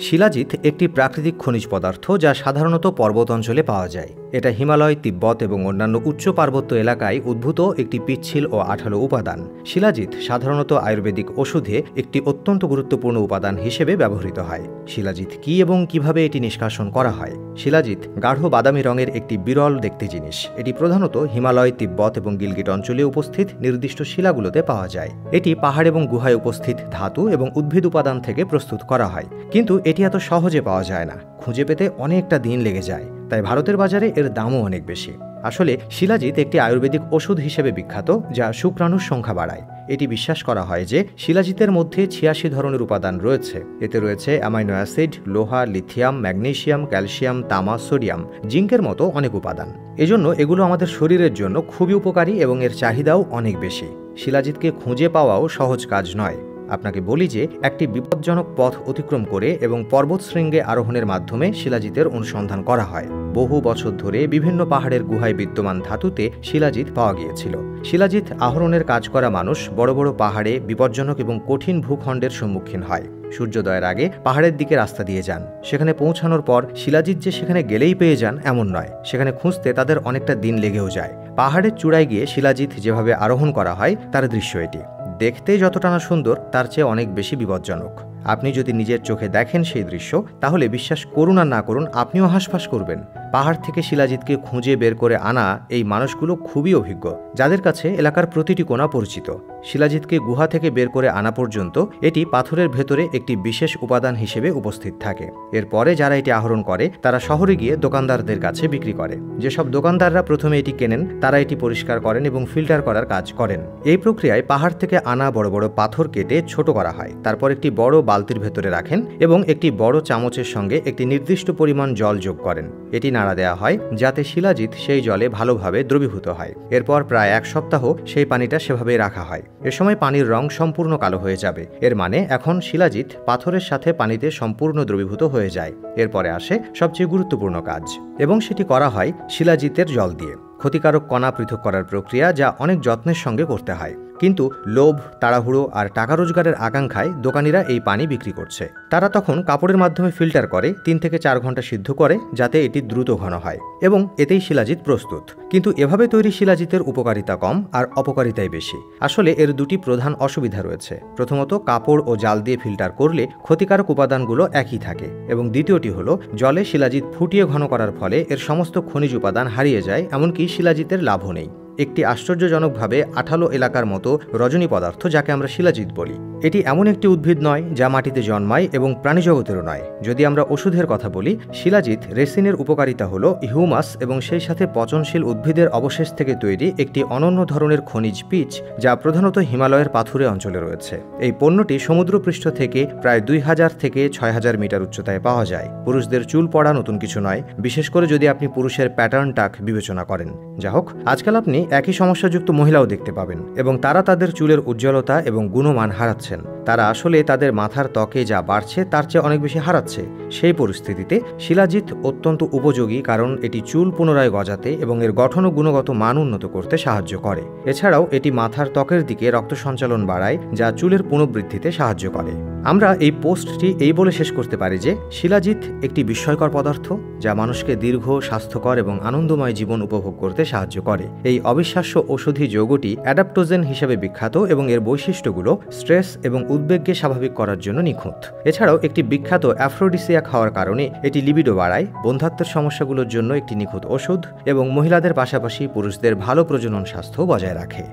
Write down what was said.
শিলাজিৎ একটি প্রাকৃতিক খনিজ পদার্থ যা সাধারণত পর্বত অঞ্চলে পাওয়া যায়। এটা হিমালয়, তিব্বত এবং অন্যান্য উচ্চ পার্বত্য এলাকায় উদ্ভূত একটি পিচ্ছিল ও আঠালো উপাদান। শিলাজিৎ সাধারণত আয়ুর্বেদিক ওষুধে একটি অত্যন্ত গুরুত্বপূর্ণ উপাদান হিসেবে ব্যবহৃত হয়। শিলাজিৎ কী এবং কিভাবে এটি নিষ্কাশন করা হয়? শিলাজিৎ গাঢ় বাদামি রঙের একটি বিরল দেখতে জিনিস। এটি প্রধানত হিমালয়, তিব্বত এবং গিলগিট অঞ্চলে উপস্থিত নির্দিষ্ট শিলাগুলোতে পাওয়া যায়। এটি পাহাড় এবং গুহায় উপস্থিত ধাতু এবং উদ্ভিদ উপাদান থেকে প্রস্তুত করা হয়, কিন্তু এটি এত সহজে পাওয়া যায় না। খুঁজে পেতে অনেকটা দিন লেগে যায়, তাই ভারতের বাজারে এর দামও অনেক বেশি। আসলে শিলাজিৎ একটি আয়ুর্বেদিক ওষুধ হিসেবে বিখ্যাত, যা শুক্রাণুর সংখ্যা বাড়ায়। এটি বিশ্বাস করা হয় যে শিলাজিতের মধ্যে ৮৬ ধরনের উপাদান রয়েছে। এতে রয়েছে অ্যামাইনো অ্যাসিড, লোহা, লিথিয়াম, ম্যাগনেসিয়াম, ক্যালসিয়াম, তামা, সোডিয়াম, জিঙ্কের মতো অনেক উপাদান। এজন্য এগুলো আমাদের শরীরের জন্য খুবই উপকারী এবং এর চাহিদাও অনেক বেশি। শিলাজিৎকে খুঁজে পাওয়াও সহজ কাজ নয়। আপনাকে বলি যে একটি বিপজ্জনক পথ অতিক্রম করে এবং পর্বতশৃঙ্গে আরোহণের মাধ্যমে শিলাজিতের অনুসন্ধান করা হয়। বহু বছর ধরে বিভিন্ন পাহাড়ের গুহায় বিদ্যমান ধাতুতে শিলাজিৎ পাওয়া গিয়েছিল। শিলাজিৎ আহরণের কাজ করা মানুষ বড় বড় পাহাড়ে বিপজ্জনক এবং কঠিন ভূখণ্ডের সম্মুখীন হয়। সূর্যোদয়ের আগে পাহাড়ের দিকে রাস্তা দিয়ে যান। সেখানে পৌঁছানোর পর শিলাজিৎ যে সেখানে গেলেই পেয়ে যান এমন নয়, সেখানে খুঁজতে তাদের অনেকটা দিন লেগেও যায়। পাহাড়ের চূড়ায় গিয়ে শিলাজিৎ যেভাবে আরোহণ করা হয় তার দৃশ্য এটি। দেখতে যতটা না সুন্দর, তার চেয়ে অনেক বেশি বিপজ্জনক। আপনি যদি নিজের চোখে দেখেন সেই দৃশ্য, তাহলে বিশ্বাস করুন আর না করুন, আপনিও হাঁসফাঁস করবেন। পাহাড় থেকে শিলাজিৎকে খুঁজে বের করে আনা এই মানুষগুলো খুবই অভিজ্ঞ, যাদের কাছে এলাকার প্রতিটি কোণা পরিচিত। শিলাজিৎকে গুহা থেকে বের করে আনা পর্যন্ত এটি পাথরের ভেতরে একটি বিশেষ উপাদান হিসেবে উপস্থিত থাকে। এরপরে যারা এটি আহরণ করে তারা শহরে গিয়ে দোকানদারদের কাছে বিক্রি করে। যেসব দোকানদাররা প্রথমে এটি কেনেন তারা এটি পরিষ্কার করেন এবং ফিল্টার করার কাজ করেন। এই প্রক্রিয়ায় পাহাড় থেকে আনা বড় বড় পাথর কেটে ছোট করা হয়। তারপর একটি বড় বালতির ভেতরে রাখেন এবং একটি বড় চামচের সঙ্গে একটি নির্দিষ্ট পরিমাণ জল যোগ করেন। এটি নাড়া দেওয়া হয় যাতে শিলাজিৎ সেই জলে ভালোভাবে দ্রবীভূত হয়। এরপর প্রায় ১ সপ্তাহ সেই পানিটা সেভাবেই রাখা হয়। এ সময় পানির রং সম্পূর্ণ কালো হয়ে যাবে। এর মানে এখন শিলাজিৎ পাথরের সাথে পানিতে সম্পূর্ণ দ্রবীভূত হয়ে যায়। এরপরে আসে সবচেয়ে গুরুত্বপূর্ণ কাজ, এবং সেটি করা হয় শিলাজিতের জল দিয়ে। ক্ষতিকারক কণা পৃথক করার প্রক্রিয়া, যা অনেক যত্নের সঙ্গে করতে হয়। কিন্তু লোভ, তাড়াহুড়ো আর টাকা রোজগারের আকাঙ্ক্ষায় দোকানিরা এই পানি বিক্রি করছে। তারা তখন কাপড়ের মাধ্যমে ফিল্টার করে ৩ থেকে ৪ ঘন্টা সিদ্ধ করে, যাতে এটি দ্রুত ঘন হয়, এবং এতেই শিলাজিৎ প্রস্তুত। কিন্তু এভাবে তৈরি শিলাজিতের উপকারিতা কম আর অপকারিতাই বেশি। আসলে এর দুটি প্রধান অসুবিধা রয়েছে। প্রথমত, কাপড় ও জাল দিয়ে ফিল্টার করলে ক্ষতিকারক উপাদানগুলো একই থাকে, এবং দ্বিতীয়টি হলো জলে শিলাজিৎ ফুটিয়ে ঘন করার ফলে এর সমস্ত খনিজ উপাদান হারিয়ে যায়, এমনকি শিলাজিতের লাভও নেই। একটি আশ্চর্যজনকভাবে আঠালো এলাকার মতো রজনী পদার্থ, যাকে আমরা শিলাজিৎ বলি, এটি এমন একটি উদ্ভিদ নয় যা মাটিতে জন্মায় এবং প্রাণীজগতেরও নয়। যদি আমরা ওষুধের কথা বলি, শিলাজিৎ রেসিনের উপকারিতা হলো হিউমাস এবং সেই সাথে পচনশীল উদ্ভিদের অবশেষ থেকে তৈরি একটি অনন্য ধরনের খনিজ পিচ, যা প্রধানত হিমালয়ের পাথুরে অঞ্চলে রয়েছে। এই পণ্যটি সমুদ্রপৃষ্ঠ থেকে প্রায় ২০০০ থেকে ৬০০০ মিটার উচ্চতায় পাওয়া যায়। পুরুষদের চুল পড়া নতুন কিছু নয়, বিশেষ করে যদি আপনি পুরুষের প্যাটার্ন টাক বিবেচনা করেন। যা হোক, আজকাল আপনি একই সমস্যাযুক্ত মহিলাও দেখতে পাবেন, এবং তারা তাদের চুলের উজ্জ্বলতা এবং গুণমান হারাচ্ছেন। তারা আসলে তাদের মাথার ত্বকে যা বাড়ছে তার চেয়ে অনেক বেশি হারাচ্ছে। সেই পরিস্থিতিতে শিলাজিৎ অত্যন্ত উপযোগী, কারণ এটি চুল পুনরায় গজাতে এবং এর গঠন ও গুণগত মান উন্নত করতে সাহায্য করে। এছাড়াও এটি মাথার ত্বকের দিকে রক্ত সঞ্চালন বাড়ায়, যা চুলের পুনর্বৃদ্ধিতে সাহায্য করে। আমরা এই পোস্টটি এই বলে শেষ করতে পারি যে শিলাজিৎ একটি বিস্ময়কর পদার্থ, যা মানুষকে দীর্ঘ, স্বাস্থ্যকর এবং আনন্দময় জীবন উপভোগ করতে সাহায্য করে। এই অবিশ্বাস্য ঔষধি যৌগটি অ্যাডাপ্টোজেন হিসেবে বিখ্যাত, এবং এর বৈশিষ্ট্যগুলো স্ট্রেস এবং উদ্বেগকে স্বাভাবিক করার জন্য নিখুঁত। এছাড়াও একটি বিখ্যাত অ্যাফ্রোডিসিয়াক হওয়ার কারণে এটি লিবিডো বাড়ায়, বন্ধ্যাত্বের সমস্যাগুলোর জন্য একটি নিখুঁত ওষুধ, এবং মহিলাদের পাশাপাশি পুরুষদের ভালো প্রজনন স্বাস্থ্য বজায় রাখে।